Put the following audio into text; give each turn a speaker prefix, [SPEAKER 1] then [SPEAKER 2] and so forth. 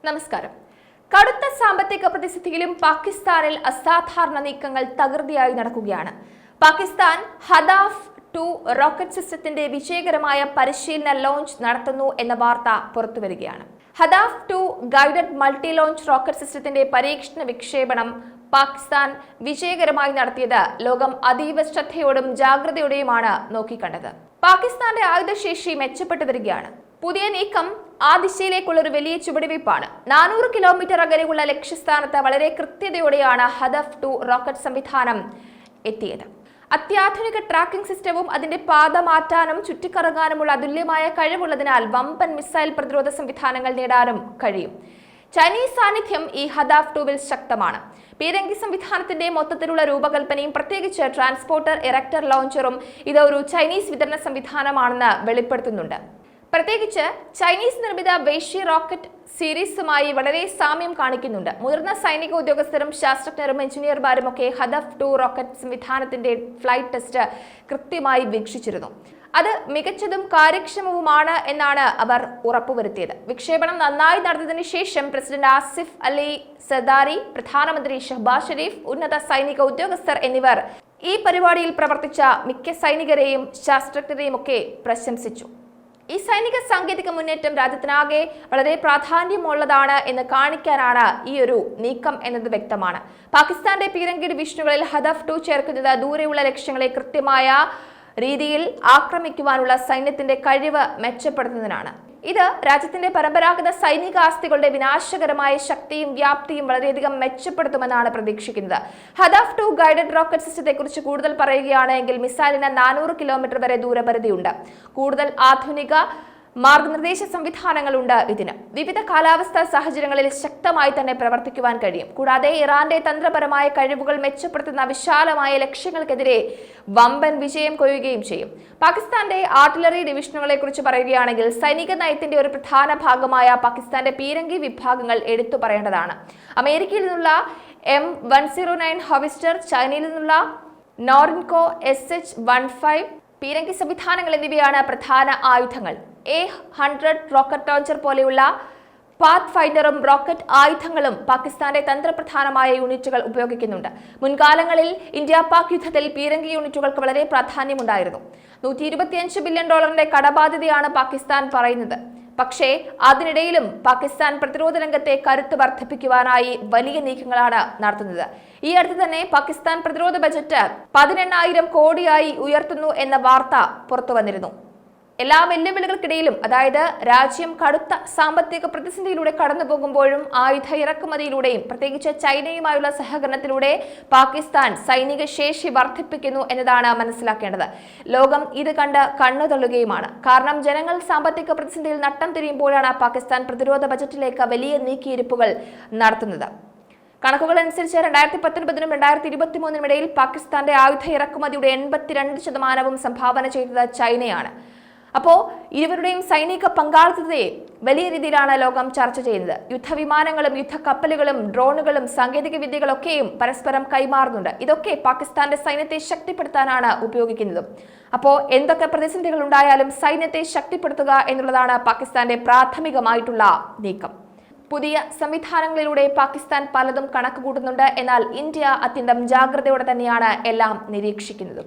[SPEAKER 1] നമസ്കാരം. കടുത്ത സാമ്പത്തിക പ്രതിസന്ധിയിലും പാകിസ്ഥാനിൽ അസാധാരണ നീക്കങ്ങൾ തകൃതിയായി നടക്കുകയാണ്. പാകിസ്ഥാൻ ഹദാഫ് 2 റോക്കറ്റ് സിസ്റ്റത്തിന്റെ വിജയകരമായ പരിശീലന ലോഞ്ച് നടത്തുന്നു എന്ന വാർത്ത പുറത്തുവരികയാണ്. ഹദാഫ് 2 ഗൈഡഡ് മൾട്ടി ലോഞ്ച് റോക്കറ്റ് സിസ്റ്റത്തിന്റെ പരീക്ഷണ വിക്ഷേപണം പാകിസ്ഥാൻ വിജയകരമായി നടത്തിയത് ലോകം അതീവ ശ്രദ്ധയോടും ജാഗ്രതയോടെയുമാണ് നോക്കിക്കണ്ടത്. പാകിസ്ഥാന്റെ ആയുധശേഷി മെച്ചപ്പെട്ടു വരികയാണ്. പുതിയ നീക്കം ആ ദിശയിലേക്കുള്ള ഒരു വലിയ ചുവടുവയ്പ്പാണ്. 400 കിലോമീറ്റർ അകലെയുള്ള ലക്ഷ്യസ്ഥാനത്ത് വളരെ കൃത്യതയോടെയാണ് ഹദഫ് 2 റോക്കറ്റ് സംവിധാനം എത്തിയത്. അത്യാധുനിക ട്രാക്കിംഗ് സിസ്റ്റവും അതിന്റെ പാത മാറ്റാനും ചുറ്റിക്കറങ്ങാനുമുള്ള അതുല്യമായ കഴിവുള്ളതിനാൽ വമ്പൻ മിസൈൽ പ്രതിരോധ സംവിധാനങ്ങൾ നേടാനും കഴിയും. ചൈനീസ് സാന്നിധ്യം ഈ ഹദാഫ് 2-വിൽ ശക്തമാണ്. പീരങ്കി സംവിധാനത്തിന്റെ മൊത്തത്തിലുള്ള രൂപകൽപ്പനയും പ്രത്യേകിച്ച് ട്രാൻസ്പോർട്ടർ ഇറക്ടർ ലോഞ്ചറും ഇത് ഒരു ചൈനീസ് വിതരണ സംവിധാനമാണെന്ന് വെളിപ്പെടുത്തുന്നുണ്ട്. പ്രത്യേകിച്ച് ചൈനീസ് നിർമ്മിത വേഷി റോക്കറ്റ് സീരീസുമായി വളരെ സാമ്യം കാണിക്കുന്നുണ്ട്. മുതിർന്ന സൈനിക ഉദ്യോഗസ്ഥരും ശാസ്ത്രജ്ഞരും എഞ്ചിനീയർമാരും ഒക്കെ ഹദഫ് 2 റോക്കറ്റ് സംവിധാനത്തിന്റെ ഫ്ലൈറ്റ് ടെസ്റ്റ് കൃത്യമായി വീക്ഷിച്ചിരുന്നു. അത് മികച്ചതും കാര്യക്ഷമവുമാണ് എന്നാണ് അവർ ഉറപ്പുവരുത്തിയത്. വിക്ഷേപണം നന്നായി നടന്നതിന് ശേഷം പ്രസിഡന്റ് ആസിഫ് അലി സദാരി, പ്രധാനമന്ത്രി ഷഹബാസ് ഷെരീഫ്, ഉന്നത സൈനിക ഉദ്യോഗസ്ഥർ എന്നിവർ ഈ പരിപാടിയിൽ പ്രവർത്തിച്ച മിക്ക സൈനികരെയും ശാസ്ത്രജ്ഞരെയും ഒക്കെ പ്രശംസിച്ചു. ഈ സൈനിക സാങ്കേതിക മുന്നേറ്റം രാജ്യത്തിനാകെ വളരെ പ്രാധാന്യമുള്ളതാണ് എന്ന് കാണിക്കാനാണ് ഈ ഒരു നീക്കം എന്നത് വ്യക്തമാണ്. പാകിസ്ഥാന്റെ പീരങ്കി ഡിവിഷനുകളിൽ ഹദഫ് 2 ചേർക്കുന്നത് ദൂരെയുള്ള ലക്ഷ്യങ്ങളെ കൃത്യമായ രീതിയിൽ ആക്രമിക്കുവാനുള്ള സൈന്യത്തിന്റെ കഴിവ് മെച്ചപ്പെടുത്തുന്നതിനാണ്. ഇത് രാജ്യത്തിന്റെ പരമ്പരാഗത സൈനിക ആസ്തികളുടെ വിനാശകരമായ ശക്തിയും വ്യാപ്തിയും വളരെയധികം മെച്ചപ്പെടുത്തുമെന്നാണ് പ്രതീക്ഷിക്കുന്നത്. ഹദഫ് 2 ഗൈഡഡ് റോക്കറ്റ് സിസ്റ്റത്തെക്കുറിച്ച് കൂടുതൽ പറയുകയാണെങ്കിൽ മിസൈലിന് 400 കിലോമീറ്റർ വരെ ദൂരപരിധിയുണ്ട്. കൂടുതൽ ആധുനിക മാർഗനിർദ്ദേശ സംവിധാനങ്ങളുണ്ട്. ഇതിന് വിവിധ കാലാവസ്ഥാ സാഹചര്യങ്ങളിൽ ശക്തമായി തന്നെ പ്രവർത്തിക്കുവാൻ കഴിയും. കൂടാതെ ഇറാന്റെ തന്ത്രപരമായ കഴിവുകൾ മെച്ചപ്പെടുത്തുന്ന വിശാലമായ ലക്ഷ്യങ്ങൾക്കെതിരെ വമ്പൻ വിജയം കൊയ്യുകയും ചെയ്യും. പാകിസ്ഥാന്റെ ആർട്ടിലറി ഡിവിഷനുകളെ കുറിച്ച് പറയുകയാണെങ്കിൽ സൈനിക നയത്തിന്റെ ഒരു പ്രധാന ഭാഗമായ പാകിസ്ഥാന്റെ പീരങ്കി വിഭാഗങ്ങൾ എടുത്തു പറയേണ്ടതാണ്. അമേരിക്കയിൽ നിന്നുള്ള M109 ഹോവിസ്റ്റർ, ചൈനയിൽ നിന്നുള്ള നോറിൻകോ SH-15 പീരങ്കി സംവിധാനങ്ങൾ എന്നിവയാണ് പ്രധാന ആയുധങ്ങൾ. A-100 റോക്കറ്റ് ലോഞ്ചർ പോലെയുള്ള പാത്ത് ഫൈൻഡറും റോക്കറ്റ് ആയുധങ്ങളും പാകിസ്ഥാന്റെ തന്ത്രപ്രധാനമായ യൂണിറ്റുകൾ ഉപയോഗിക്കുന്നുണ്ട്. മുൻകാലങ്ങളിൽ ഇന്ത്യ പാക് യുദ്ധത്തിൽ പീരങ്കി യൂണിറ്റുകൾക്ക് വളരെ പ്രാധാന്യമുണ്ടായിരുന്നു. $125 ബില്യൺ കടബാധ്യതയാണ് പാകിസ്ഥാൻ പറയുന്നത്. പക്ഷേ അതിനിടയിലും പാകിസ്ഥാൻ പ്രതിരോധ രംഗത്തെ കരുത്ത് വർദ്ധിപ്പിക്കുവാനായി വലിയ നീക്കങ്ങളാണ് നടത്തുന്നത്. ഈ അടുത്ത് തന്നെ പാകിസ്ഥാൻ പ്രതിരോധ ബജറ്റ് 18,000 കോടിയായി ഉയർത്തുന്നു എന്ന വാർത്ത പുറത്തു വന്നിരുന്നു. എല്ലാ വെല്ലുവിളികൾക്കിടയിലും, അതായത് രാജ്യം കടുത്ത സാമ്പത്തിക പ്രതിസന്ധിയിലൂടെ കടന്നു പോകുമ്പോഴും ആയുധ ഇറക്കുമതിയിലൂടെയും പ്രത്യേകിച്ച് ചൈനയുമായുള്ള സഹകരണത്തിലൂടെ പാകിസ്ഥാൻ സൈനിക ശേഷി വർദ്ധിപ്പിക്കുന്നു എന്നതാണ് മനസ്സിലാക്കേണ്ടത്. ലോകം ഇത് കണ്ട് കണ്ണു തള്ളുകയുമാണ്. കാരണം ജനങ്ങൾ സാമ്പത്തിക പ്രതിസന്ധിയിൽ നട്ടം തിരിയുമ്പോഴാണ് പാകിസ്ഥാൻ പ്രതിരോധ ബജറ്റിലേക്ക് വലിയ നീക്കിയിരിപ്പുകൾ നടത്തുന്നത്. കണക്കുകൾ അനുസരിച്ച് 2019-നും 2023-നും ഇടയിൽ പാകിസ്ഥാന്റെ ആയുധ ഇറക്കുമതിയുടെ 82% സംഭാവന ചെയ്തത് ചൈനയാണ്. അപ്പോൾ ഇരുവരുടെയും സൈനിക പങ്കാളിത്തത്തെ വലിയ രീതിയിലാണ് ലോകം ചർച്ച ചെയ്യുന്നത്. യുദ്ധവിമാനങ്ങളും യുദ്ധക്കപ്പലുകളും ഡ്രോണുകളും സാങ്കേതിക വിദ്യകളൊക്കെയും പരസ്പരം കൈമാറുന്നുണ്ട്. ഇതൊക്കെ പാകിസ്ഥാന്റെ സൈന്യത്തെ ശക്തിപ്പെടുത്താനാണ് ഉപയോഗിക്കുന്നത്. അപ്പോൾ എന്തൊക്കെ പ്രതിസന്ധികൾ ഉണ്ടായാലും സൈന്യത്തെ ശക്തിപ്പെടുത്തുക എന്നുള്ളതാണ് പാകിസ്ഥാന്റെ പ്രാഥമികമായിട്ടുള്ള നീക്കം. പുതിയ സംവിധാനങ്ങളിലൂടെ പാകിസ്ഥാൻ പലതും കണക്ക് കൂട്ടുന്നുണ്ട്. എന്നാൽ ഇന്ത്യ അത്യന്തം ജാഗ്രതയോടെ തന്നെയാണ് എല്ലാം നിരീക്ഷിക്കുന്നത്.